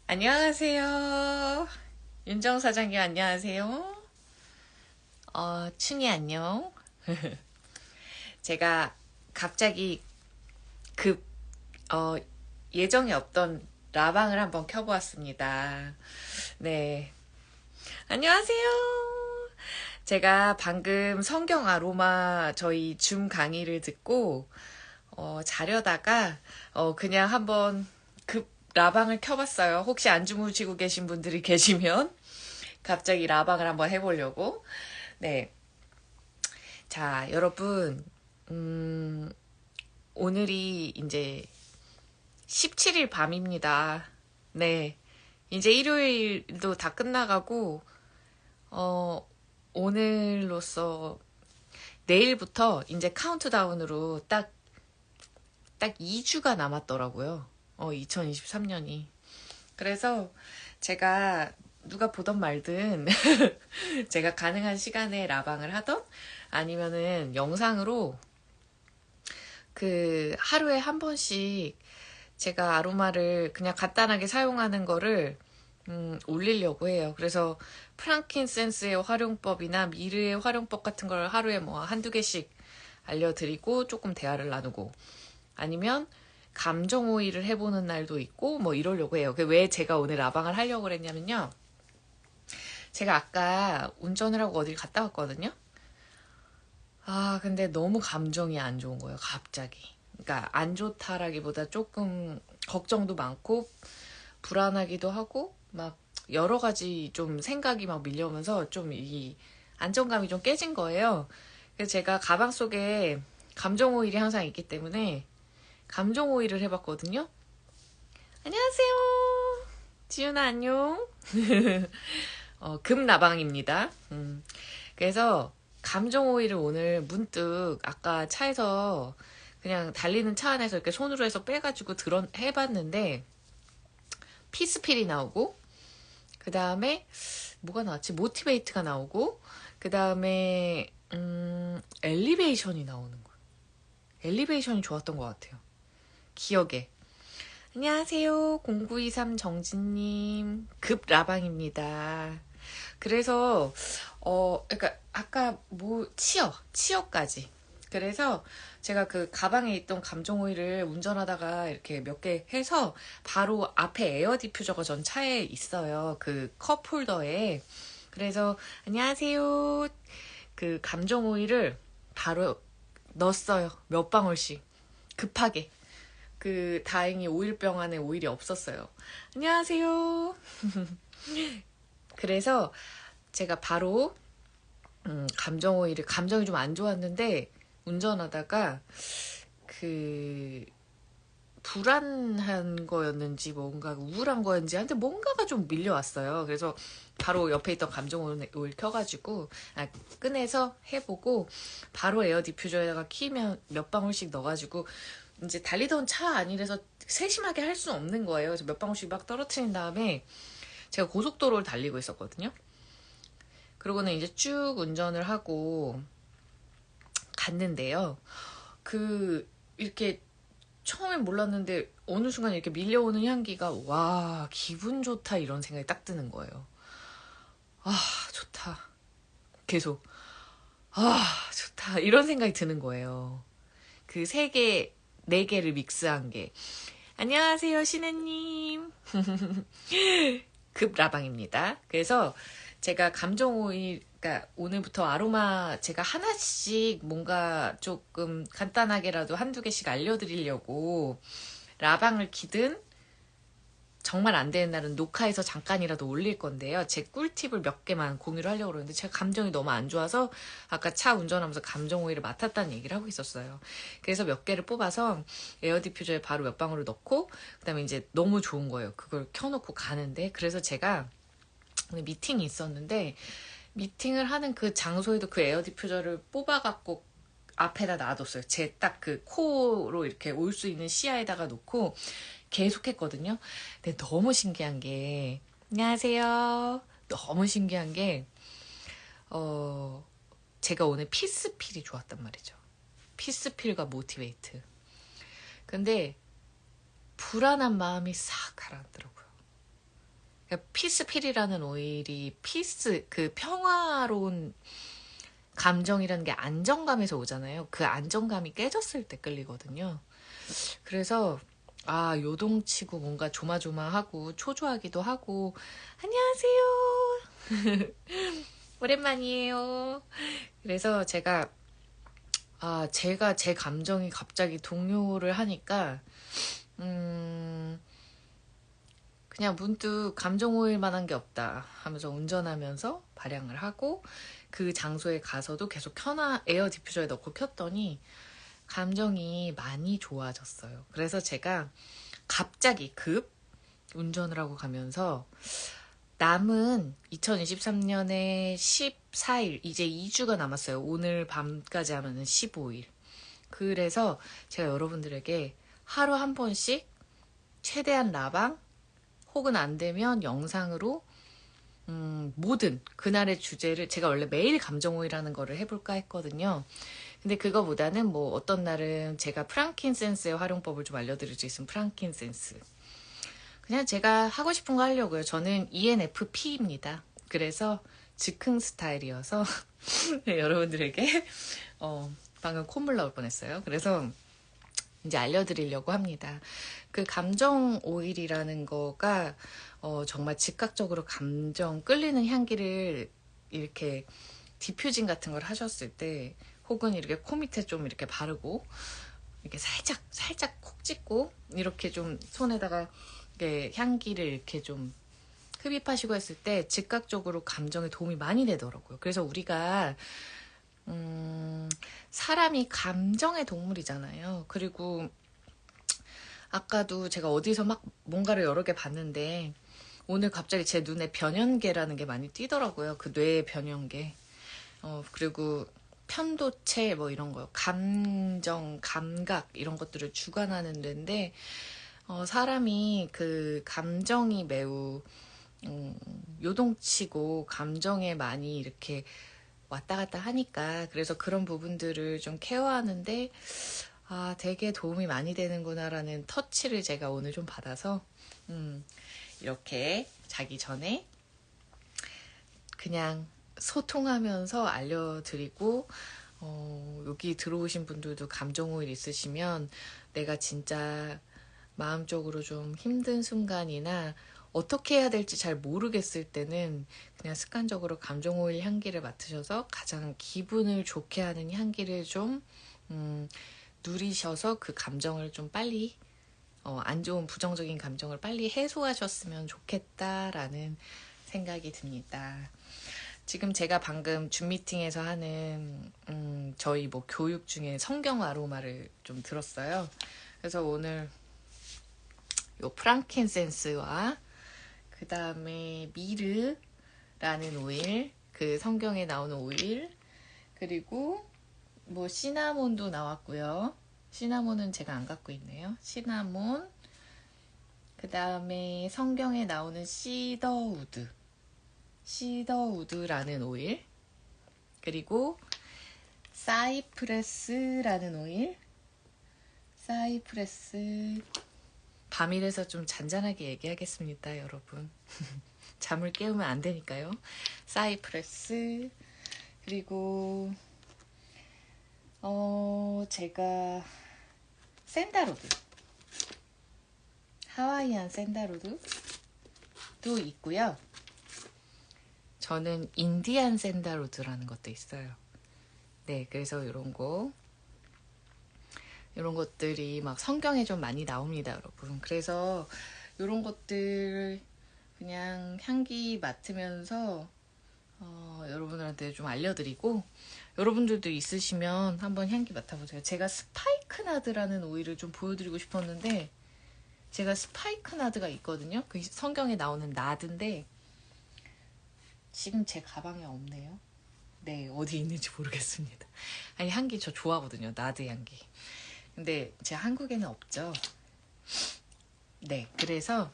안녕하세요. 윤정 사장님 안녕하세요. 춘희 안녕. 제가 갑자기 급 어, 예정이 없던 라방을 한번 켜보았습니다. 네, 안녕하세요. 제가 방금 성경 아로마 저희 줌 강의를 듣고 자려다가 그냥 한번 급 라방을 켜봤어요. 혹시 안 주무시고 계신 분들이 계시면 갑자기 라방을 한번 해보려고. 네. 자, 여러분, 음, 오늘이 이제 17일 밤입니다. 네. 이제 일요일도 다 끝나가고, 어, 오늘로써 내일부터 이제 카운트다운으로 딱 2주가 남았더라고요. 2023년이. 그래서 제가 누가 보던 말든 제가 가능한 시간에 라방을 하던 아니면은 영상으로 그 하루에 한 번씩 제가 아로마를 그냥 간단하게 사용하는 거를 올리려고 해요. 그래서 프랑킨센스의 활용법이나 미르의 활용법 같은 걸 하루에 뭐 한두 개씩 알려드리고 조금 대화를 나누고 아니면 감정 오일을 해보는 날도 있고 뭐 이러려고 해요. 왜 제가 오늘 라방을 하려고 그랬냐면요. 제가 아까 운전을 하고 어딜 갔다 왔거든요. 근데 너무 감정이 안 좋은 거예요, 갑자기. 그러니까 안 좋다라기보다 조금 걱정도 많고 불안하기도 하고 막 여러 가지 좀 생각이 막 밀려오면서 좀 이 안정감이 좀 깨진 거예요. 그래서 제가 가방 속에 감정 오일이 항상 있기 때문에 감정 오일을 해봤거든요. 안녕하세요. 지윤아 안녕. 금라방입니다. 그래서 감정 오일을 오늘 문득 아까 차에서 그냥 달리는 차 안에서 이렇게 손으로 해서 빼가지고 해봤는데 피스필이 나오고 그 다음에 뭐가 나왔지? 모티베이트가 나오고 그 다음에 엘리베이션이 나오는 거예요. 엘리베이션이 좋았던 것 같아요. 기억에. 안녕하세요. 0923 정진님. 급 라방입니다. 그래서, 그러니까, 아까 치어까지. 그래서 제가 그 가방에 있던 감정 오일을 운전하다가 이렇게 몇 개 해서 바로 앞에 에어 디퓨저가 전 차에 있어요. 그 컵 홀더에. 그래서, 안녕하세요. 그 감정 오일을 바로 넣었어요. 몇 방울씩. 급하게. 다행히 오일병 안에 오일이 없었어요. 안녕하세요. 그래서 제가 바로 감정이 좀 안 좋았는데 운전하다가 그 불안한 거였는지 뭔가 우울한 거였는지 한데 뭔가가 좀 밀려왔어요. 그래서 바로 옆에 있던 감정 오일 켜가지고 꺼내서 해보고 바로 에어 디퓨저에다가 키면 몇 방울씩 넣어가지고 이제 달리던 차 안이라서 세심하게 할 수는 없는 거예요. 그래서 몇 방울씩 막 떨어뜨린 다음에 제가 고속도로를 달리고 있었거든요. 그러고는 이제 쭉 운전을 하고 갔는데요. 이렇게 처음엔 몰랐는데 어느 순간 이렇게 밀려오는 향기가 와, 기분 좋다 이런 생각이 딱 드는 거예요. 좋다. 계속. 좋다. 이런 생각이 드는 거예요. 그 세 개, 네 개를 믹스한 게. 안녕하세요, 신혜님. 급라방입니다. 그래서 제가 감정 오일, 그러니까 오늘부터 아로마 제가 하나씩 뭔가 조금 간단하게라도 한두 개씩 알려드리려고 라방을 키든 정말 안 되는 날은 녹화해서 잠깐이라도 올릴 건데요. 제 꿀팁을 몇 개만 공유를 하려고 그러는데 제가 감정이 너무 안 좋아서 아까 차 운전하면서 감정 오일을 맡았다는 얘기를 하고 있었어요. 그래서 몇 개를 뽑아서 에어 디퓨저에 바로 몇 방울을 넣고 그다음에 이제 너무 좋은 거예요. 그걸 켜놓고 가는데 그래서 제가 오늘 미팅이 있었는데 미팅을 하는 그 장소에도 그 에어 디퓨저를 뽑아갖고 앞에다 놔뒀어요. 제 딱 그 코로 이렇게 올 수 있는 시야에다가 놓고 계속 했거든요. 근데 너무 신기한 게, 안녕하세요. 너무 신기한 게, 제가 오늘 피스필이 좋았단 말이죠. 피스필과 모티베이트. 근데 불안한 마음이 싹 가라앉더라고요. 그러니까 피스필이라는 오일이 그 평화로운 감정이라는 게 안정감에서 오잖아요. 그 안정감이 깨졌을 때 끌리거든요. 그래서 요동치고 뭔가 조마조마하고 초조하기도 하고 안녕하세요. 오랜만이에요. 그래서 제가 제 감정이 갑자기 동요를 하니까 그냥 문득 감정 오일 만한 게 없다 하면서 운전하면서 발향을 하고 그 장소에 가서도 계속 에어 디퓨저에 넣고 켰더니 감정이 많이 좋아졌어요. 그래서 제가 갑자기 운전을 하고 가면서 남은 2023년에 14일, 이제 2주가 남았어요. 오늘 밤까지 하면은 15일. 그래서 제가 여러분들에게 하루 한 번씩 최대한 라방 혹은 안 되면 영상으로 모든 그날의 주제를 제가 원래 매일 감정오일하는 거를 해볼까 했거든요. 근데 그거보다는 뭐 어떤 날은 제가 프랑킨센스의 활용법을 좀 알려드릴 수 있으면 프랑킨센스. 그냥 제가 하고 싶은 거 하려고요. 저는 ENFP입니다. 그래서 즉흥 스타일이어서 네, 여러분들에게 방금 콧물 나올 뻔했어요. 그래서 이제 알려드리려고 합니다. 그 감정 오일이라는 거가 정말 즉각적으로 감정 끌리는 향기를 이렇게 디퓨징 같은 걸 하셨을 때 혹은 이렇게 코 밑에 좀 이렇게 바르고 이렇게 살짝 콕 찍고 이렇게 좀 손에다가 이렇게 향기를 이렇게 좀 흡입하시고 했을 때 즉각적으로 감정에 도움이 많이 되더라고요. 그래서 우리가 사람이 감정의 동물이잖아요. 그리고 아까도 제가 어디서 막 뭔가를 여러 개 봤는데 오늘 갑자기 제 눈에 변연계라는 게 많이 띄더라고요. 그 뇌의 변연계. 그리고 편도체 뭐 이런 거요. 감정, 감각 이런 것들을 주관하는 데인데 사람이 그 감정이 매우 요동치고 감정에 많이 이렇게 왔다 갔다 하니까 그래서 그런 부분들을 좀 케어하는데 되게 도움이 많이 되는구나라는 터치를 제가 오늘 좀 받아서 이렇게 자기 전에 그냥 소통하면서 알려드리고 여기 들어오신 분들도 감정오일 있으시면 내가 진짜 마음적으로 좀 힘든 순간이나 어떻게 해야 될지 잘 모르겠을 때는 그냥 습관적으로 감정오일 향기를 맡으셔서 가장 기분을 좋게 하는 향기를 좀 누리셔서 그 감정을 좀 빨리 안 좋은 부정적인 감정을 빨리 해소하셨으면 좋겠다라는 생각이 듭니다. 지금 제가 방금 줌 미팅에서 하는 저희 뭐 교육 중에 성경 아로마를 좀 들었어요. 그래서 오늘 요 프랑킨센스와 그 다음에 미르라는 오일, 그 성경에 나오는 오일, 그리고 뭐 시나몬도 나왔고요. 시나몬은 제가 안 갖고 있네요. 시나몬, 그 다음에 성경에 나오는 시더우드라는 오일, 그리고 사이프레스라는 오일, 사이프레스. 밤이라서 좀 잔잔하게 얘기하겠습니다, 여러분. 잠을 깨우면 안 되니까요. 사이프레스. 그리고 제가 샌다로드, 하와이안 샌다로드도 있고요. 저는 인디안 샌다로드라는 것도 있어요. 네, 그래서 이런 것들이 막 성경에 좀 많이 나옵니다, 여러분. 그래서 이런 것들 그냥 향기 맡으면서 여러분들한테 좀 알려드리고 여러분들도 있으시면 한번 향기 맡아보세요. 제가 스파이크나드라는 오일을 좀 보여드리고 싶었는데 제가 스파이크나드가 있거든요. 그 성경에 나오는 나드인데 지금 제 가방에 없네요. 네, 어디 있는지 모르겠습니다. 아니, 향기 저 좋아하거든요. 나드 향기. 근데 제 한국에는 없죠. 네, 그래서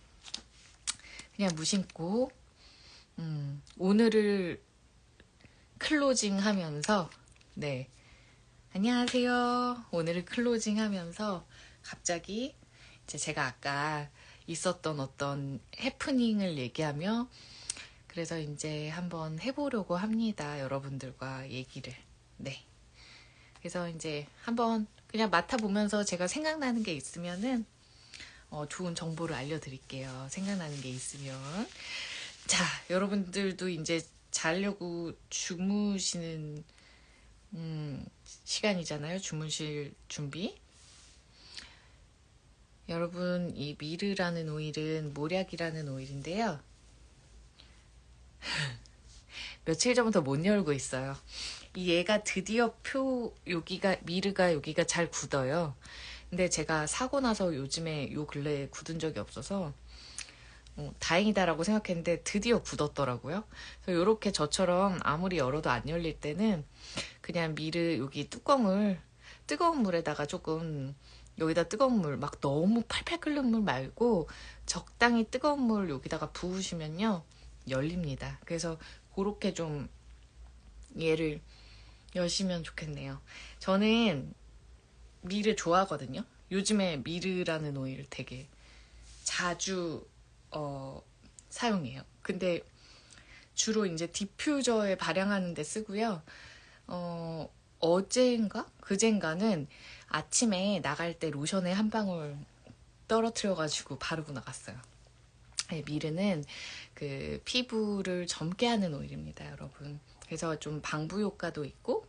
그냥 무심코 오늘을 클로징 하면서 안녕하세요. 오늘을 클로징 하면서 갑자기 이제 제가 아까 있었던 어떤 해프닝을 얘기하며 그래서 이제 한번 해보려고 합니다. 여러분들과 얘기를. 네. 그래서 이제 한번 그냥 맡아보면서 제가 생각나는 게 있으면은 좋은 정보를 알려드릴게요. 생각나는 게 있으면. 자, 여러분들도 이제 자려고 주무시는 시간이잖아요. 주무실 준비. 여러분, 이 미르라는 오일은 모략이라는 오일인데요. 며칠 전부터 못 열고 있어요. 이 얘가 드디어 여기가 미르가 여기가 잘 굳어요. 근데 제가 사고 나서 요즘에 요 근래에 굳은 적이 없어서 다행이다라고 생각했는데 드디어 굳었더라고요. 그래서 이렇게 저처럼 아무리 열어도 안 열릴 때는 그냥 미르 여기 뚜껑을 뜨거운 물에다가 조금 여기다 뜨거운 물 막 너무 팔팔 끓는 물 말고 적당히 뜨거운 물 여기다가 부으시면요 열립니다. 그래서 그렇게 좀 얘를 여시면 좋겠네요. 저는 미르 좋아하거든요. 요즘에 미르라는 오일 되게 자주 사용해요. 근데 주로 이제 디퓨저에 발향하는 데 쓰고요. 어제인가? 그젠가는 아침에 나갈 때 로션에 한 방울 떨어뜨려가지고 바르고 나갔어요. 네, 미르는 그 피부를 젊게 하는 오일입니다, 여러분. 그래서 좀 방부 효과도 있고,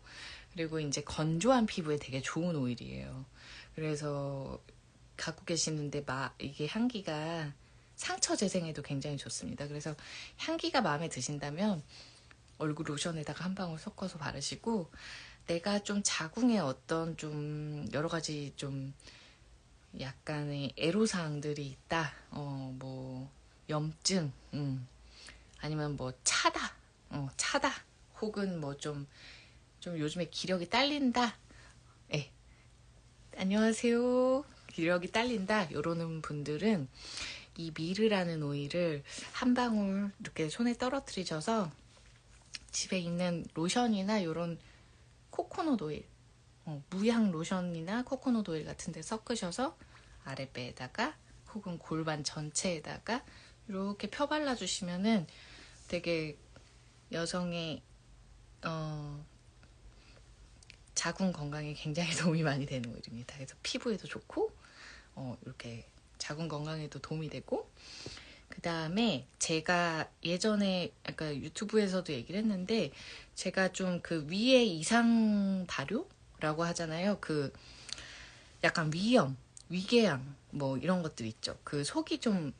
그리고 이제 건조한 피부에 되게 좋은 오일이에요. 그래서 갖고 계시는데 이게 향기가 상처 재생에도 굉장히 좋습니다. 그래서 향기가 마음에 드신다면 얼굴 로션에다가 한 방울 섞어서 바르시고, 내가 좀 자궁에 어떤 좀 여러 가지 좀 약간의 애로사항들이 있다. 뭐 염증, 아니면 뭐 차다, 혹은 뭐 좀 요즘에 기력이 딸린다. 예, 안녕하세요. 기력이 딸린다. 이러는 분들은 이 미르라는 오일을 한 방울 이렇게 손에 떨어뜨리셔서 집에 있는 로션이나 이런 코코넛 오일, 무향 로션이나 코코넛 오일 같은 데 섞으셔서 아랫배에다가 혹은 골반 전체에다가 이렇게 펴발라 주시면은 되게 여성의 자궁 건강에 굉장히 도움이 많이 되는 오일입니다. 그래서 피부에도 좋고 이렇게 자궁 건강에도 도움이 되고, 그 다음에 제가 예전에 아까 유튜브에서도 얘기를 했는데 제가 좀 그 위에 이상 발효라고 하잖아요. 그 약간 위궤양 뭐 이런 것들 있죠. 그 속이 좀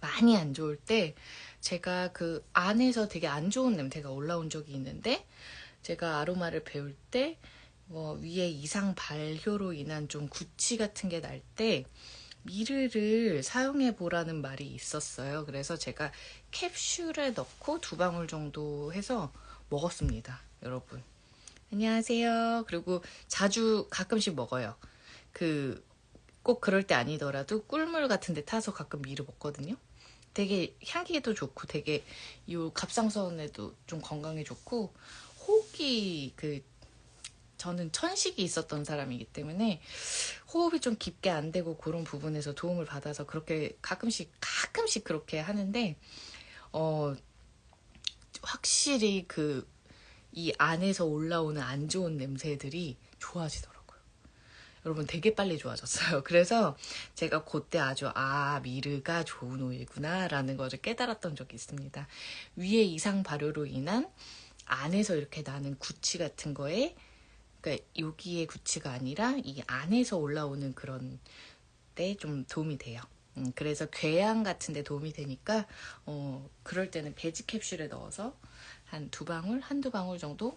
많이 안 좋을 때 제가 그 안에서 되게 안 좋은 냄새가 올라온 적이 있는데, 제가 아로마를 배울 때 위에 이상 발효로 인한 좀 구취 같은 게 날 때 미르를 사용해 보라는 말이 있었어요. 그래서 제가 캡슐에 넣고 2방울 정도 해서 먹었습니다. 여러분 안녕하세요. 그리고 자주 가끔씩 먹어요. 꼭 그럴 때 아니더라도 꿀물 같은 데 타서 가끔 미르 먹거든요. 되게 향기도 좋고 되게 요 갑상선에도 좀 건강에 좋고, 호흡이 저는 천식이 있었던 사람이기 때문에 호흡이 좀 깊게 안 되고 그런 부분에서 도움을 받아서 그렇게 가끔씩 그렇게 하는데 확실히 이 안에서 올라오는 안 좋은 냄새들이 좋아지더라고요. 여러분 되게 빨리 좋아졌어요. 그래서 제가 그때 아주 미르가 좋은 오일구나 라는 것을 깨달았던 적이 있습니다. 위에 이상 발효로 인한 안에서 이렇게 나는 구취 같은 거에, 그러니까 여기에 구취가 아니라 이 안에서 올라오는 그런 데 좀 도움이 돼요. 그래서 궤양 같은 데 도움이 되니까 그럴 때는 배지 캡슐에 넣어서 한두 방울 정도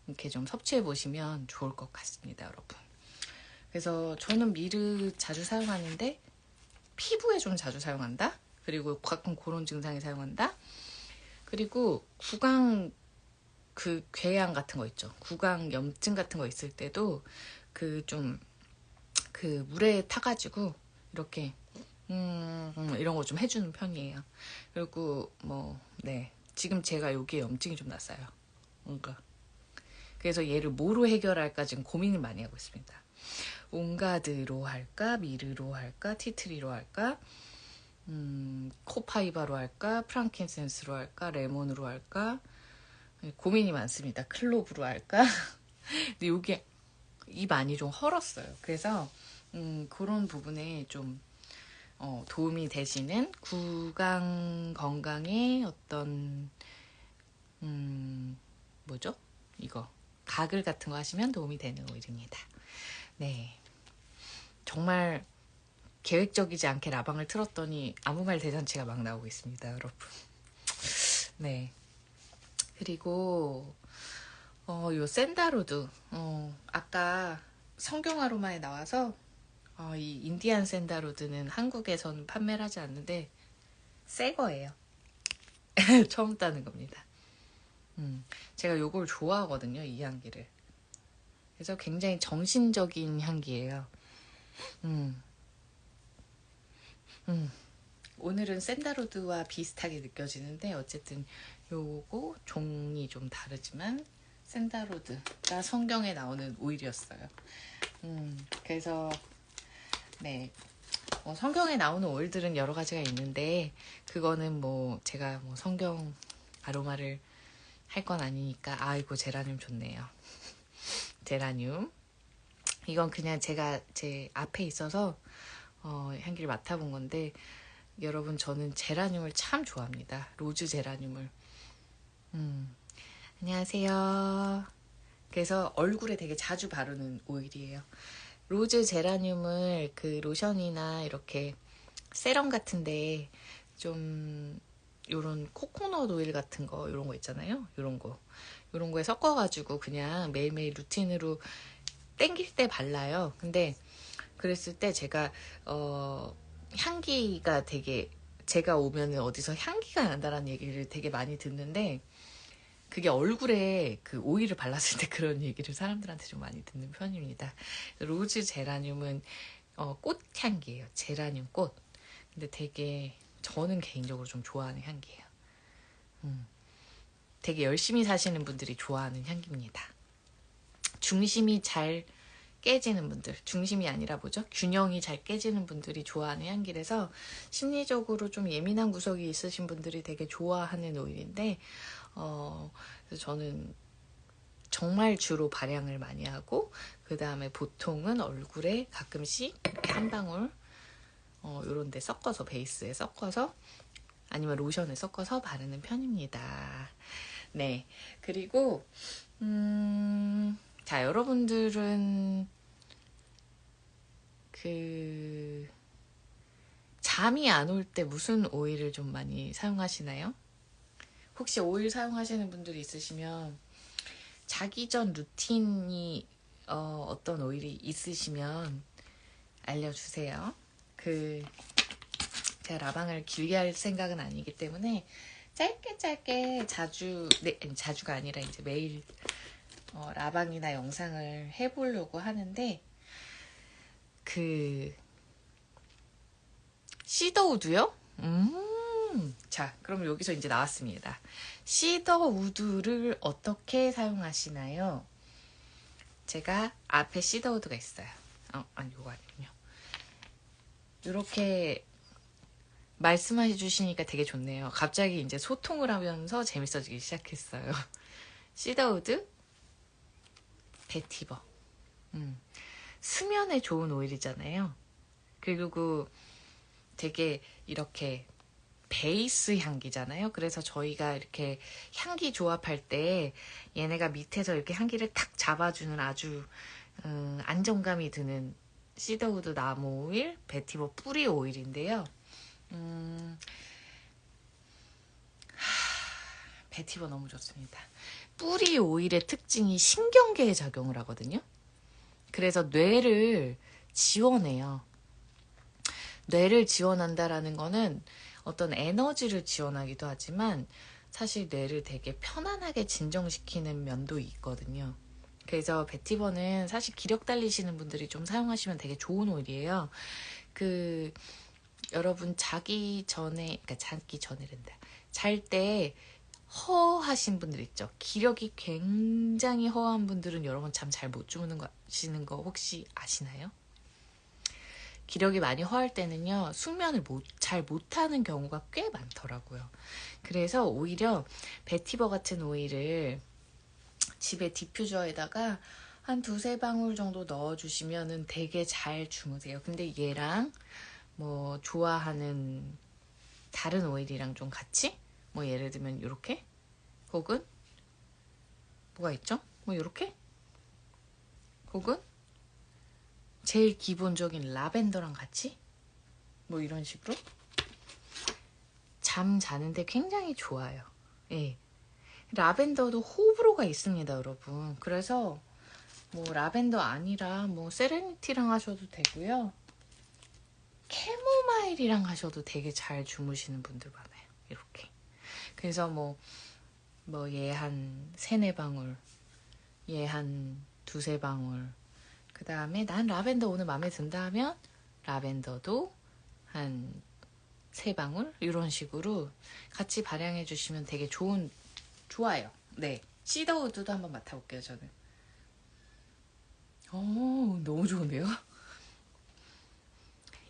이렇게 좀 섭취해 보시면 좋을 것 같습니다, 여러분. 그래서 저는 미르 자주 사용하는데 피부에 좀 자주 사용한다. 그리고 가끔 그런 증상에 사용한다. 그리고 구강 궤양 같은 거 있죠. 구강 염증 같은 거 있을 때도 물에 타가지고 이렇게 이런 거 좀 해주는 편이에요. 그리고 지금 제가 여기에 염증이 좀 났어요. 뭔가 그래서 얘를 뭐로 해결할까 지금 고민을 많이 하고 있습니다. 옹가드로 할까? 미르로 할까? 티트리로 할까? 코파이바로 할까? 프랑킨센스로 할까? 레몬으로 할까? 고민이 많습니다. 클로브로 할까? 근데 이게 이 많이 좀 헐었어요. 그래서 그런 부분에 좀 도움이 되시는 구강 건강에 어떤 뭐죠? 이거 가글 같은 거 하시면 도움이 되는 오일입니다. 네, 정말 계획적이지 않게 라방을 틀었더니 아무 말 대잔치가 막 나오고 있습니다, 여러분. 네, 그리고 요 샌다로드 아까 성경 아로마에 나와서 이 인디안 샌다로드는 한국에서는 판매를 하지 않는데 새 거예요. 처음 따는 겁니다. 제가 요걸 좋아하거든요, 이 향기를. 그래서 굉장히 정신적인 향기예요. 오늘은 샌다로드와 비슷하게 느껴지는데 어쨌든 요거 종이 좀 다르지만 샌다로드가 성경에 나오는 오일이었어요. 그래서 네, 성경에 나오는 오일들은 여러 가지가 있는데 그거는 뭐 제가 뭐 성경 아로마를 할 건 아니니까. 아이고, 제라늄 좋네요. 제라늄. 이건 그냥 제가 제 앞에 있어서 향기를 맡아본 건데 여러분, 저는 제라늄을 참 좋아합니다. 로즈 제라늄을. 안녕하세요. 그래서 얼굴에 되게 자주 바르는 오일이에요. 로즈 제라늄을 그 로션이나 이렇게 세럼 같은데 좀 요런 코코넛 오일 같은 거, 요런 거 있잖아요. 요런 거에 섞어가지고 그냥 매일매일 루틴으로 땡길 때 발라요. 근데 그랬을 때 제가 향기가 되게, 제가 오면은 어디서 향기가 난다라는 얘기를 되게 많이 듣는데 그게 얼굴에 그 오일을 발랐을 때 그런 얘기를 사람들한테 좀 많이 듣는 편입니다. 로즈 제라늄은 꽃향기예요. 제라늄 꽃. 근데 되게 저는 개인적으로 좀 좋아하는 향기예요. 되게 열심히 사시는 분들이 좋아하는 향기입니다. 중심이 잘 깨지는 분들, 중심이 아니라 뭐죠? 균형이 잘 깨지는 분들이 좋아하는 향기라서 심리적으로 좀 예민한 구석이 있으신 분들이 되게 좋아하는 오일인데 그래서 저는 정말 주로 발향을 많이 하고 그 다음에 보통은 얼굴에 가끔씩 한 방울 요런 데 섞어서, 베이스에 섞어서 아니면 로션에 섞어서 바르는 편입니다. 네, 그리고 자, 여러분들은 그 잠이 안 올 때 무슨 오일을 좀 많이 사용하시나요? 혹시 오일 사용하시는 분들이 있으시면 자기 전 루틴이 어떤 오일이 있으시면 알려주세요. 제가 라방을 길게 할 생각은 아니기 때문에 짧게 자주, 네, 자주가 아니라 이제 매일 라방이나 영상을 해보려고 하는데 시더우드요? 자, 그럼 여기서 이제 나왔습니다. 시더우드를 어떻게 사용하시나요? 제가 앞에 시더우드가 있어요. 아니, 이거 아니군요. 이렇게 말씀해 주시니까 되게 좋네요. 갑자기 이제 소통을 하면서 재밌어지기 시작했어요. 시더우드, 베티버. 수면에 좋은 오일이잖아요. 그리고 되게 이렇게 베이스 향기잖아요. 그래서 저희가 이렇게 향기 조합할 때 얘네가 밑에서 이렇게 향기를 탁 잡아주는 아주 안정감이 드는 시더우드 나무 오일, 베티버 뿌리 오일인데요. 베티버 너무 좋습니다. 뿌리 오일의 특징이 신경계에 작용을 하거든요. 그래서 뇌를 지원해요. 뇌를 지원한다라는 거는 어떤 에너지를 지원하기도 하지만 사실 뇌를 되게 편안하게 진정시키는 면도 있거든요. 그래서 베티버는 사실 기력 달리시는 분들이 좀 사용하시면 되게 좋은 오일이에요. 여러분 자기 전에란다. 잘 때 허하신 분들 있죠. 기력이 굉장히 허한 분들은 여러분 잠 잘 못 주무시는 거 혹시 아시나요? 기력이 많이 허할 때는요, 숙면을 잘 못하는 경우가 꽤 많더라고요. 그래서 오히려 베티버 같은 오일을 집에 디퓨저에다가 한 두세 방울 정도 넣어주시면은 되게 잘 주무세요. 근데 얘랑 뭐 좋아하는 다른 오일이랑 좀 같이, 뭐 예를 들면 요렇게, 혹은 뭐가 있죠? 뭐 요렇게, 혹은 제일 기본적인 라벤더랑 같이, 뭐 이런 식으로 잠 자는데 굉장히 좋아요. 예. 라벤더도 호불호가 있습니다, 여러분. 그래서 뭐 라벤더 아니라 뭐 세레니티랑 하셔도 되고요. 캐모마일이랑 하셔도 되게 잘 주무시는 분들 많아요. 이렇게. 그래서 뭐 얘 한 세네 방울, 얘 한 두세 방울. 그 다음에 난 라벤더 오늘 마음에 든다 하면 라벤더도 한 세 방울 이런 식으로 같이 발향해 주시면 되게 좋아요. 네. 시더우드도 한번 맡아볼게요, 저는. 너무 좋은데요?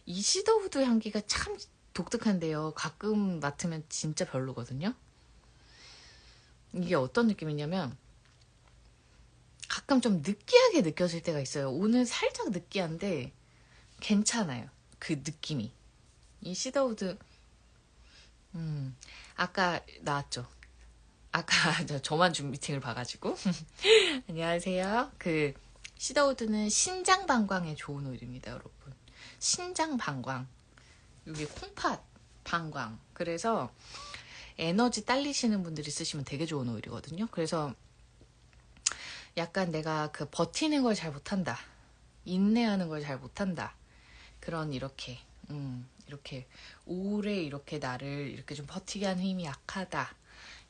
이 시더우드 향기가 참 독특한데요. 가끔 맡으면 진짜 별로거든요. 이게 어떤 느낌이냐면 가끔 좀 느끼하게 느껴질 때가 있어요. 오늘 살짝 느끼한데 괜찮아요. 그 느낌이. 이 시더우드 아까 나왔죠. 아까 저만 준 미팅을 봐가지고 안녕하세요. 그 시더우드는 신장 방광에 좋은 오일입니다, 여러분. 신장 방광. 여기 콩팥 방광. 그래서 에너지 딸리시는 분들이 쓰시면 되게 좋은 오일이거든요. 그래서 약간 내가 그 버티는 걸 잘 못한다. 인내하는 걸 잘 못한다. 그런 이렇게 오래 이렇게 나를 이렇게 좀 버티게 하는 힘이 약하다.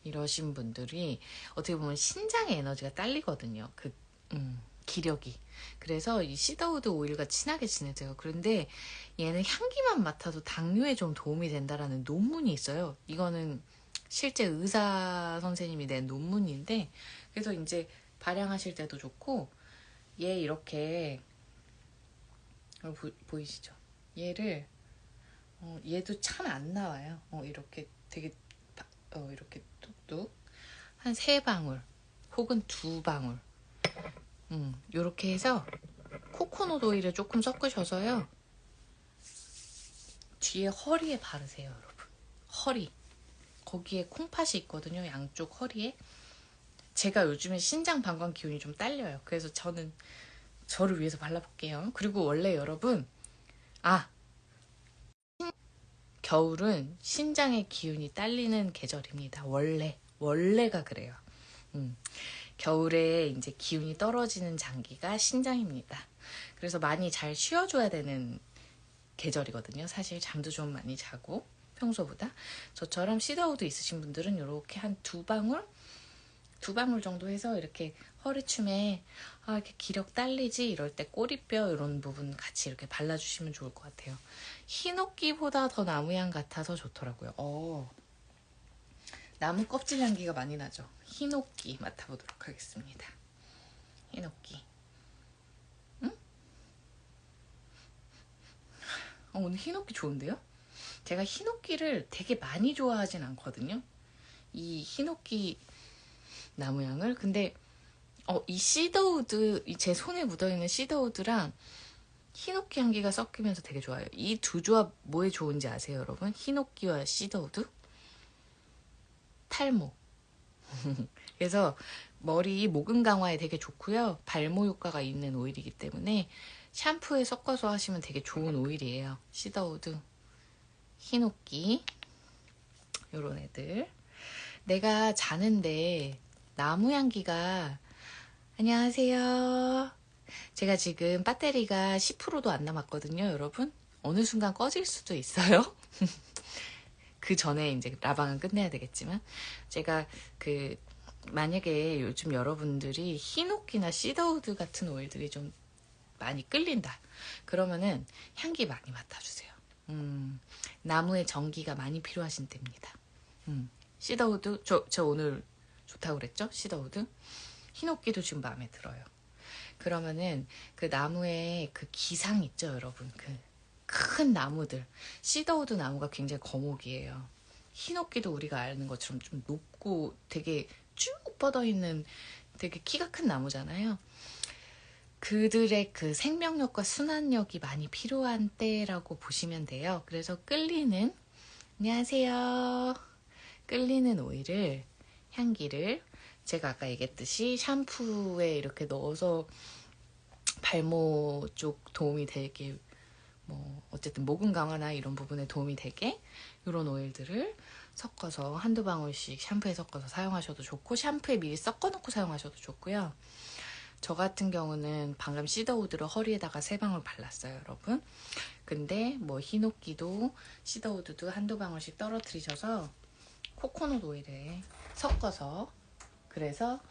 이러신 분들이 어떻게 보면 신장의 에너지가 딸리거든요. 기력이. 그래서 이 시더우드 오일과 친하게 지내세요. 그런데 얘는 향기만 맡아도 당뇨에 좀 도움이 된다라는 논문이 있어요. 이거는 실제 의사 선생님이 낸 논문인데, 그래서 이제 발향하실 때도 좋고, 얘 이렇게 보이시죠? 얘를 얘도 참 안 나와요. 이렇게 되게 이렇게 뚝뚝 한 세 방울 혹은 두 방울 이렇게 해서 코코넛 오일을 조금 섞으셔서요. 뒤에 허리에 바르세요, 여러분. 허리. 거기에 콩팥이 있거든요. 양쪽 허리에. 제가 요즘에 신장 방광 기운이 좀 딸려요. 그래서 저는 저를 위해서 발라볼게요. 그리고 원래 여러분, 겨울은 신장의 기운이 딸리는 계절입니다. 원래가 그래요. 겨울에 이제 기운이 떨어지는 장기가 신장입니다. 그래서 많이 잘 쉬어줘야 되는 계절이거든요. 사실 잠도 좀 많이 자고 평소보다. 저처럼 시더우드 있으신 분들은 이렇게 한 두 방울 정도 해서 이렇게 허리춤에 이렇게 기력 딸리지 이럴 때 꼬리뼈 이런 부분 같이 이렇게 발라주시면 좋을 것 같아요. 흰옥기보다 더 나무향 같아서 좋더라고요. 나무 껍질 향기가 많이 나죠. 흰옥기 맡아보도록 하겠습니다. 흰옥기. 오늘 흰옥기 좋은데요? 제가 흰옥기를 되게 많이 좋아하진 않거든요. 이 흰옥기 나무향을. 근데 이 시더우드, 제 손에 묻어있는 시더우드랑 흰옥기 향기가 섞이면서 되게 좋아요. 이 두 조합 뭐에 좋은지 아세요, 여러분? 흰옥기와 시더우드? 탈모. 그래서 머리 모근 강화에 되게 좋고요. 발모 효과가 있는 오일이기 때문에 샴푸에 섞어서 하시면 되게 좋은 오일이에요. 시더우드, 흰옥기, 요런 애들. 내가 자는데 나무 향기가 안녕하세요. 제가 지금 배터리가 10%도 안 남았거든요, 여러분. 어느 순간 꺼질 수도 있어요. 그 전에 이제 라방은 끝내야 되겠지만, 제가 만약에 요즘 여러분들이 흰옥기나 시더우드 같은 오일들이 좀 많이 끌린다. 그러면은 향기 많이 맡아주세요. 나무의 전기가 많이 필요하신 때입니다. 시더우드, 저 오늘 좋다고 그랬죠? 시더우드. 흰옥기도 지금 마음에 들어요. 그러면은 그 나무의 그 기상 있죠, 여러분. 큰 나무들, 시더우드 나무가 굉장히 거목이에요. 히노키도 우리가 아는 것처럼 좀 높고 되게 쭉 뻗어있는 되게 키가 큰 나무잖아요. 그들의 그 생명력과 순환력이 많이 필요한 때라고 보시면 돼요. 그래서 안녕하세요. 끌리는 오일을, 향기를 제가 아까 얘기했듯이 샴푸에 이렇게 넣어서 발모 쪽 도움이 되게 뭐 어쨌든 모근 강화나 이런 부분에 도움이 되게 이런 오일들을 섞어서 한두 방울씩 샴푸에 섞어서 사용하셔도 좋고, 샴푸에 미리 섞어 놓고 사용하셔도 좋고요. 저 같은 경우는 방금 시더우드를 허리에다가 3방울 발랐어요, 여러분. 근데 뭐 히노키도 시더우드도 한두 방울씩 떨어뜨리셔서 코코넛 오일에 섞어서, 그래서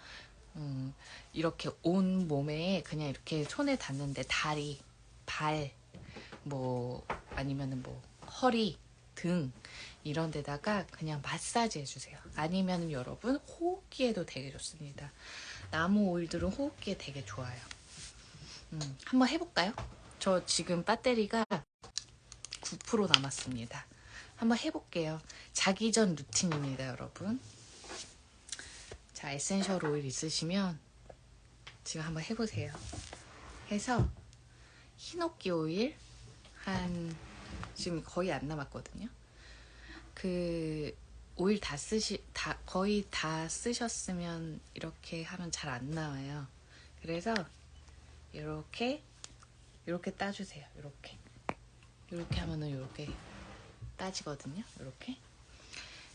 이렇게 온 몸에 그냥 이렇게 손에 닿는데 다리, 발, 뭐 아니면은 뭐 허리, 등 이런 데다가 그냥 마사지 해주세요. 아니면 여러분 호흡기에도 되게 좋습니다. 나무 오일들은 호흡기에 되게 좋아요. 한번 해볼까요? 저 지금 배터리가 9% 남았습니다. 한번 해볼게요. 자기 전 루틴입니다, 여러분. 자, 에센셜 오일 있으시면 지금 한번 해보세요. 해서 히노키 오일 지금 거의 안 남았거든요. 그 오일 거의 다 쓰셨으면 이렇게 하면 잘 안 나와요. 그래서 이렇게 따주세요. 이렇게 하면은 이렇게 따지거든요. 이렇게.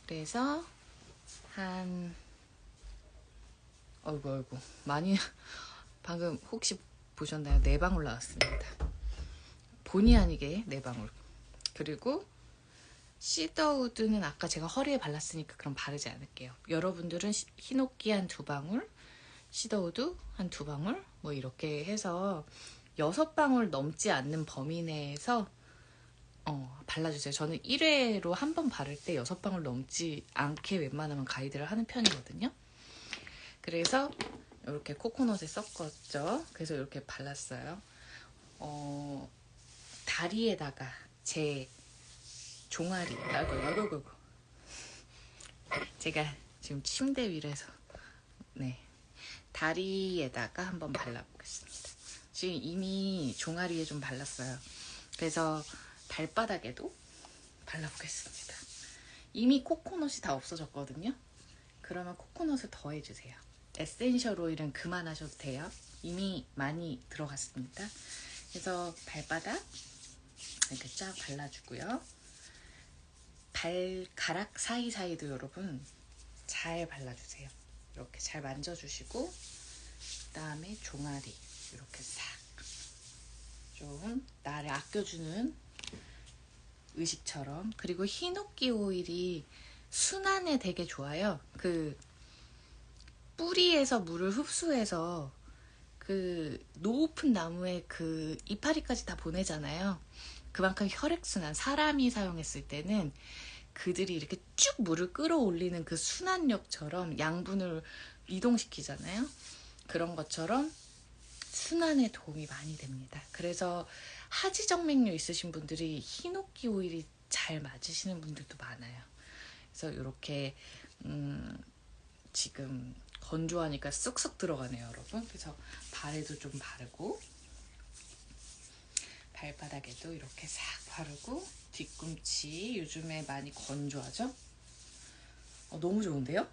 그래서 어이구 많이 방금 혹시 보셨나요? 4방울 나왔습니다. 본의 아니게 4방울. 그리고 시더우드는 아까 제가 허리에 발랐으니까 그럼 바르지 않을게요. 여러분들은 히노키 한 2방울, 시더우드 한 2방울 뭐 이렇게 해서 6방울 넘지 않는 범위 내에서 발라주세요. 저는 1회로 한 번 바를 때 6방울 넘지 않게 웬만하면 가이드를 하는 편이거든요. 그래서 이렇게 코코넛에 섞었죠. 그래서 이렇게 발랐어요. 다리에다가 제 종아리, 아이고. 제가 지금 침대 위에서 다리에다가 한번 발라보겠습니다. 지금 이미 종아리에 좀 발랐어요. 그래서 발바닥에도 발라보겠습니다. 이미 코코넛이 다 없어졌거든요. 그러면 코코넛을 더 해주세요. 에센셜 오일은 그만하셔도 돼요. 이미 많이 들어갔습니다. 그래서 발바닥 이렇게 쫙 발라주고요. 발가락 사이사이도 여러분 잘 발라주세요. 이렇게 잘 만져주시고, 그 다음에 종아리 이렇게 싹 좀 나를 아껴주는 의식처럼. 그리고 히노키 오일이 순환에 되게 좋아요. 그 뿌리에서 물을 흡수해서 그 높은 나무에 그 이파리까지 다 보내잖아요. 그만큼 혈액순환, 사람이 사용했을 때는 그들이 이렇게 쭉 물을 끌어올리는 그 순환력처럼 양분을 이동시키잖아요. 그런 것처럼 순환에 도움이 많이 됩니다. 그래서 하지정맥류 있으신 분들이 히노키 오일이 잘 맞으시는 분들도 많아요. 그래서 이렇게 지금 건조하니까 쑥쑥 들어가네요, 여러분. 그래서 발에도 좀 바르고, 발바닥에도 이렇게 싹 바르고, 뒤꿈치 요즘에 많이 건조하죠? 너무 좋은데요?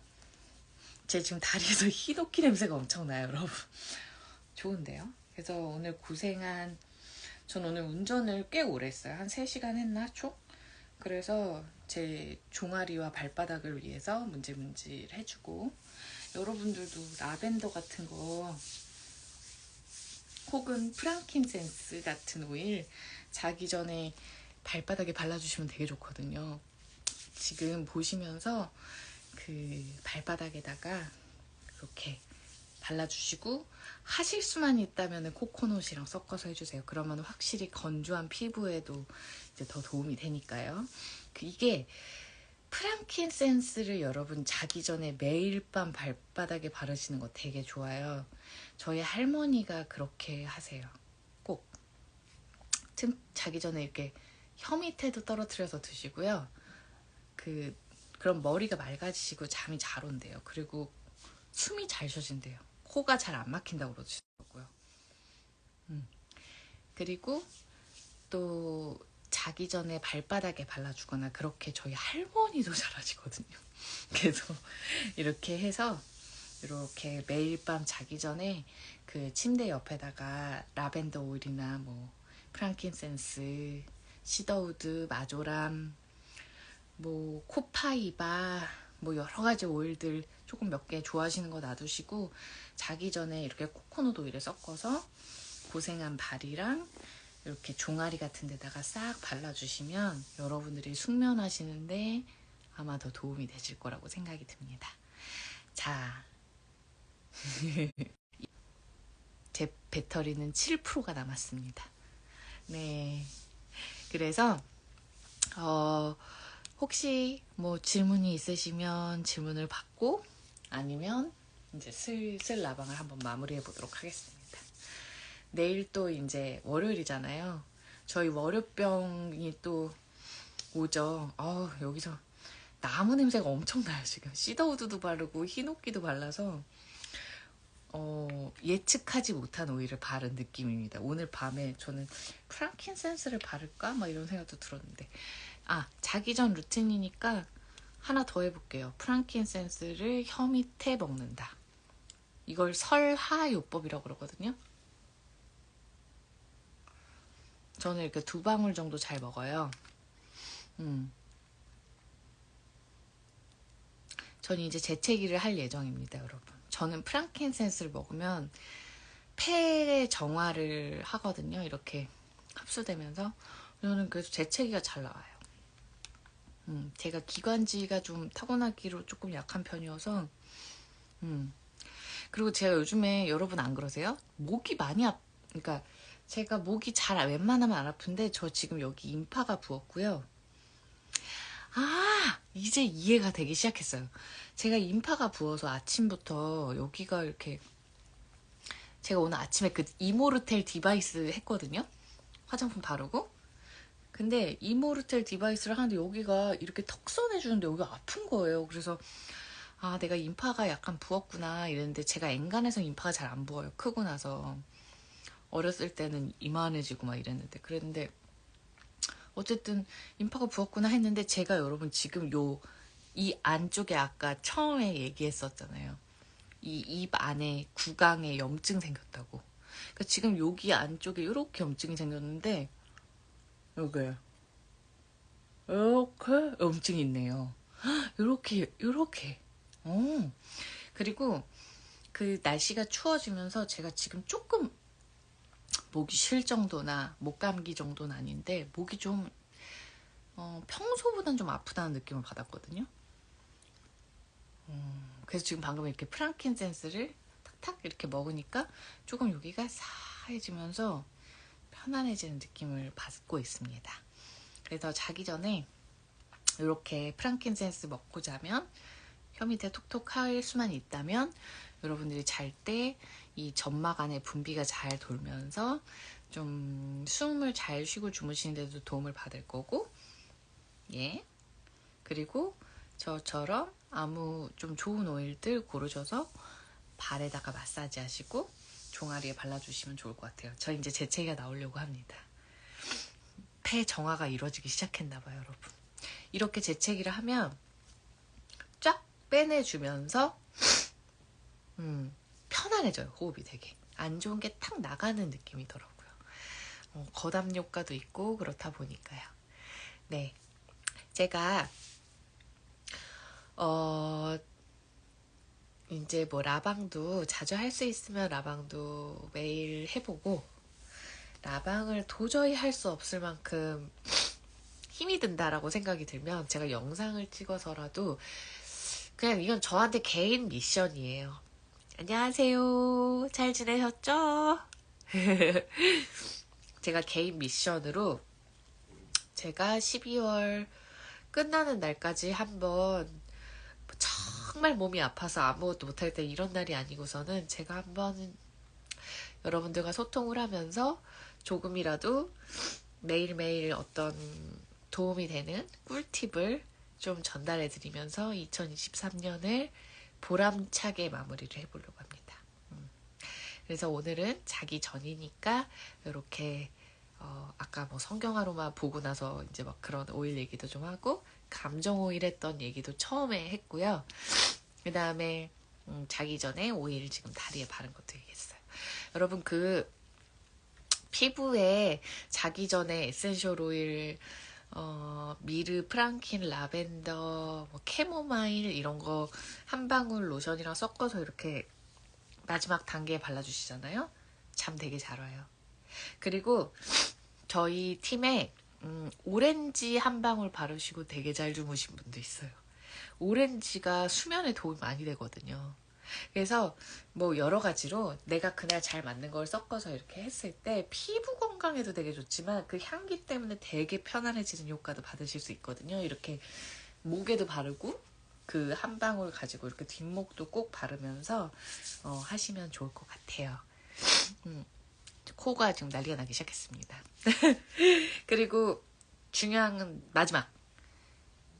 제 지금 다리에서 히노키 냄새가 엄청나요, 여러분. 좋은데요? 그래서 오늘 전 오늘 운전을 꽤 오래 했어요. 한 3시간 했나, 총? 그래서 제 종아리와 발바닥을 위해서 문질문질 해주고, 여러분들도 라벤더 같은 거 혹은 프랑킨센스 같은 오일 자기 전에 발바닥에 발라주시면 되게 좋거든요. 지금 보시면서 그 발바닥에다가 이렇게 발라주시고, 하실 수만 있다면 코코넛이랑 섞어서 해주세요. 그러면 확실히 건조한 피부에도 이제 더 도움이 되니까요. 이게 프랑킨센스를 여러분 자기 전에 매일 밤 발바닥에 바르시는 거 되게 좋아요. 저희 할머니가 그렇게 하세요. 꼭 자기 전에 이렇게 혀 밑에도 떨어뜨려서 드시고요. 그럼 머리가 맑아지시고 잠이 잘 온대요. 그리고 숨이 잘 쉬어진대요. 코가 잘 안 막힌다고 그러시더라고요. 그리고 또 자기 전에 발바닥에 발라주거나 그렇게 저희 할머니도 잘하시거든요. 그래서 이렇게 해서 이렇게 매일 밤 자기 전에 그 침대 옆에다가 라벤더 오일이나 뭐 프랑킨센스, 시더우드, 마조람, 뭐 코파이바, 뭐 여러 가지 오일들 조금 몇 개 좋아하시는 거 놔두시고 자기 전에 이렇게 코코넛 오일을 섞어서 고생한 발이랑 이렇게 종아리 같은 데다가 싹 발라주시면 여러분들이 숙면하시는데 아마 더 도움이 되실 거라고 생각이 듭니다. 자, 제 배터리는 7%가 남았습니다. 네, 그래서 혹시 뭐 질문이 있으시면 질문을 받고 아니면 이제 슬슬 라방을 한번 마무리해 보도록 하겠습니다. 내일 또 이제 월요일이잖아요. 저희 월요병이 또 오죠. 여기서 나무 냄새가 엄청나요. 지금 시더우드도 바르고 히노키도 발라서 예측하지 못한 오일을 바른 느낌입니다. 오늘 밤에 저는 프랑킨센스를 바를까? 막 이런 생각도 들었는데 자기 전 루틴이니까 하나 더 해볼게요. 프랑킨센스를 혀 밑에 먹는다. 이걸 설하요법이라고 그러거든요. 저는 이렇게 2방울 정도 잘 먹어요. 저는 이제 재채기를 할 예정입니다, 여러분. 저는 프랑킨센스를 먹으면 폐 정화를 하거든요. 이렇게 흡수되면서. 저는 그래서 재채기가 잘 나와요. 제가 기관지가 좀 타고나기로 조금 약한 편이어서 그리고 제가 요즘에 여러분 안 그러세요? 목이 많이 그러니까 제가 목이 잘 웬만하면 안 아픈데 저 지금 여기 인파가 부었고요. 이제 이해가 되기 시작했어요. 제가 인파가 부어서 아침부터 여기가 이렇게 제가 오늘 아침에 그 이모르텔 디바이스 했거든요. 화장품 바르고. 근데 이모르텔 디바이스를 하는데 여기가 이렇게 턱선 해주는데 여기가 아픈 거예요. 그래서 내가 인파가 약간 부었구나 이랬는데 제가 엔간해서 인파가 잘 안 부어요. 크고 나서. 어렸을 때는 이만해지고 막 이랬는데 그랬는데 어쨌든 인파가 부었구나 했는데 제가 여러분 지금 이 안쪽에 아까 처음에 얘기했었잖아요. 이 입 안에 구강에 염증 생겼다고. 그러니까 지금 여기 안쪽에 이렇게 염증이 생겼는데 여기 이렇게 염증이 있네요. 이렇게 그리고 그 날씨가 추워지면서 제가 지금 조금 목이 쉴 정도나 목 감기 정도는 아닌데 목이 좀 평소보단 좀 아프다는 느낌을 받았거든요. 그래서 지금 방금 이렇게 프랑킨센스를 탁탁 이렇게 먹으니까 조금 여기가 사해지면서 편안해지는 느낌을 받고 있습니다. 그래서 자기 전에 이렇게 프랑킨센스 먹고 자면 혀 밑에 톡톡 할 수만 있다면 여러분들이 잘 때 이 점막 안에 분비가 잘 돌면서 좀 숨을 잘 쉬고 주무시는 데도 도움을 받을 거고 그리고 저처럼 아무 좀 좋은 오일들 고르셔서 발에다가 마사지 하시고 종아리에 발라주시면 좋을 것 같아요. 저 이제 재채기가 나오려고 합니다. 폐 정화가 이루어지기 시작했나봐요, 여러분. 이렇게 재채기를 하면 쫙 빼내주면서 편안해져요. 호흡이 되게 안 좋은 게 탁 나가는 느낌이더라고요. 거담 효과도 있고 그렇다 보니까요. 네, 제가 이제 뭐 라방도 자주 할 수 있으면 라방도 매일 해보고 라방을 도저히 할 수 없을 만큼 힘이 든다라고 생각이 들면 제가 영상을 찍어서라도 그냥 이건 저한테 개인 미션이에요. 안녕하세요. 잘 지내셨죠? 제가 개인 미션으로 제가 12월 끝나는 날까지 한번 정말 몸이 아파서 아무것도 못할 때 이런 날이 아니고서는 제가 한번 여러분들과 소통을 하면서 조금이라도 매일매일 어떤 도움이 되는 꿀팁을 좀 전달해 드리면서 2023년을 보람차게 마무리를 해보려고 합니다. 그래서 오늘은 자기 전이니까 이렇게 아까 뭐 성경하루만 보고 나서 이제 막 그런 오일 얘기도 좀 하고 감정 오일 했던 얘기도 처음에 했고요. 그 다음에 자기 전에 오일 지금 다리에 바른 것도 얘기했어요. 여러분 그 피부에 자기 전에 에센셜 오일 미르, 프랑킨, 라벤더, 뭐 캐모마일 이런 거 한 방울 로션이랑 섞어서 이렇게 마지막 단계에 발라주시잖아요. 잠 되게 잘 와요. 그리고 저희 팀에 오렌지 한 방울 바르시고 되게 잘 주무신 분도 있어요. 오렌지가 수면에 도움이 많이 되거든요. 그래서 뭐 여러 가지로 내가 그날 잘 맞는 걸 섞어서 이렇게 했을 때 피부 건강에도 되게 좋지만 그 향기 때문에 되게 편안해지는 효과도 받으실 수 있거든요. 이렇게 목에도 바르고 그 한 방울 가지고 이렇게 뒷목도 꼭 바르면서 하시면 좋을 것 같아요. 코가 지금 난리가 나기 시작했습니다. 그리고 중요한 건 마지막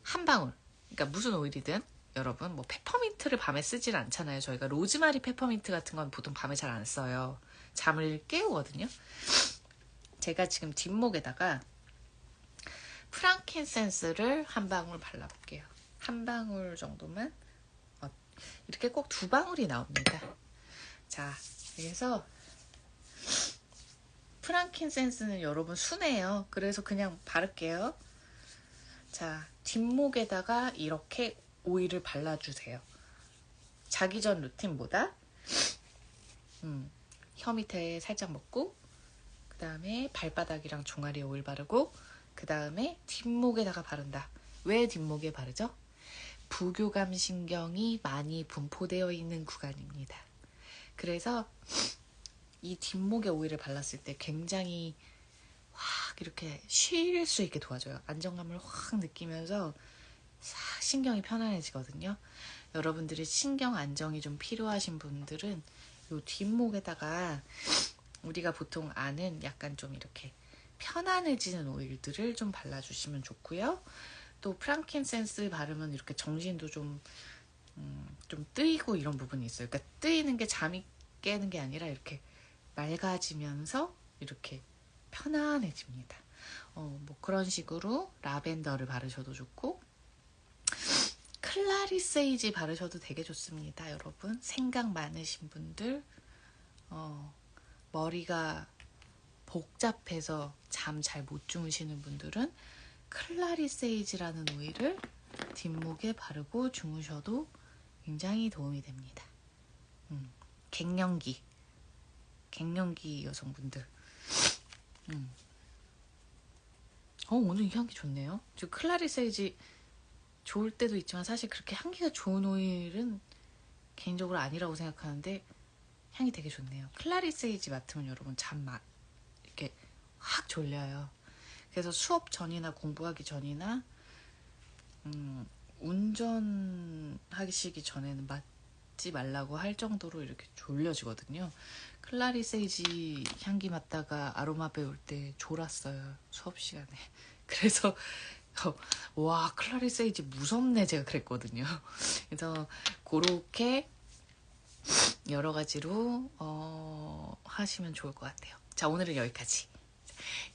한 방울. 그러니까 무슨 오일이든 여러분 뭐 페퍼민트를 밤에 쓰질 않잖아요. 저희가 로즈마리 페퍼민트 같은 건 보통 밤에 잘 안 써요. 잠을 깨우거든요. 제가 지금 뒷목에다가 프랑킨센스를 한 방울 발라볼게요. 한 방울 정도만. 이렇게 꼭 두 방울이 나옵니다. 자, 그래서 프랑킨센스는 여러분 순해요. 그래서 그냥 바를게요. 자, 뒷목에다가 이렇게 오일을 발라주세요. 자기 전 루틴보다 혀 밑에 살짝 먹고 그 다음에 발바닥이랑 종아리에 오일 바르고 그 다음에 뒷목에다가 바른다. 왜 뒷목에 바르죠? 부교감 신경이 많이 분포되어 있는 구간입니다. 그래서 이 뒷목에 오일을 발랐을 때 굉장히 확 이렇게 쉴 수 있게 도와줘요. 안정감을 확 느끼면서 싹 신경이 편안해지거든요. 여러분들이 신경 안정이 좀 필요하신 분들은 이 뒷목에다가 우리가 보통 아는 약간 좀 이렇게 편안해지는 오일들을 좀 발라주시면 좋고요. 또 프랑킨센스 바르면 이렇게 정신도 좀 뜨이고 이런 부분이 있어요. 그러니까 뜨이는 게 잠이 깨는 게 아니라 이렇게 맑아지면서 이렇게 편안해집니다. 뭐 그런 식으로 라벤더를 바르셔도 좋고 클라리 세이지 바르셔도 되게 좋습니다. 여러분 생각 많으신 분들 머리가 복잡해서 잠 잘 못 주무시는 분들은 클라리 세이지라는 오일을 뒷목에 바르고 주무셔도 굉장히 도움이 됩니다. 갱년기 여성분들 오늘 이 향기 좋네요. 저 클라리 세이지 좋을 때도 있지만 사실 그렇게 향기가 좋은 오일은 개인적으로 아니라고 생각하는데 향이 되게 좋네요. 클라리 세이지 맡으면 여러분 잠 이렇게 확 졸려요. 그래서 수업 전이나 공부하기 전이나 운전하시기 전에는 맡지 말라고 할 정도로 이렇게 졸려지거든요. 클라리 세이지 향기 맡다가 아로마 배울 때 졸았어요. 수업 시간에. 그래서 와 클라리 세이지 무섭네 제가 그랬거든요. 그래서 그렇게 여러 가지로 하시면 좋을 것 같아요. 자 오늘은 여기까지.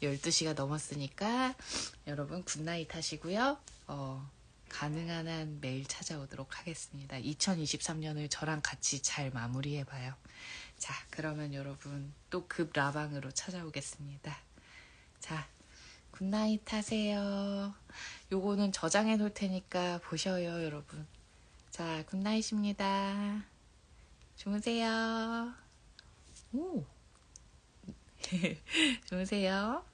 12시가 넘었으니까 여러분 굿나잇 하시고요. 가능한 한 매일 찾아오도록 하겠습니다. 2023년을 저랑 같이 잘 마무리해봐요. 자 그러면 여러분 또 급 라방으로 찾아오겠습니다. 자 굿나잇 하세요. 요거는 저장해 놓을 테니까 보셔요 여러분. 자 굿나잇입니다. 주무세요. 오. 주무세요.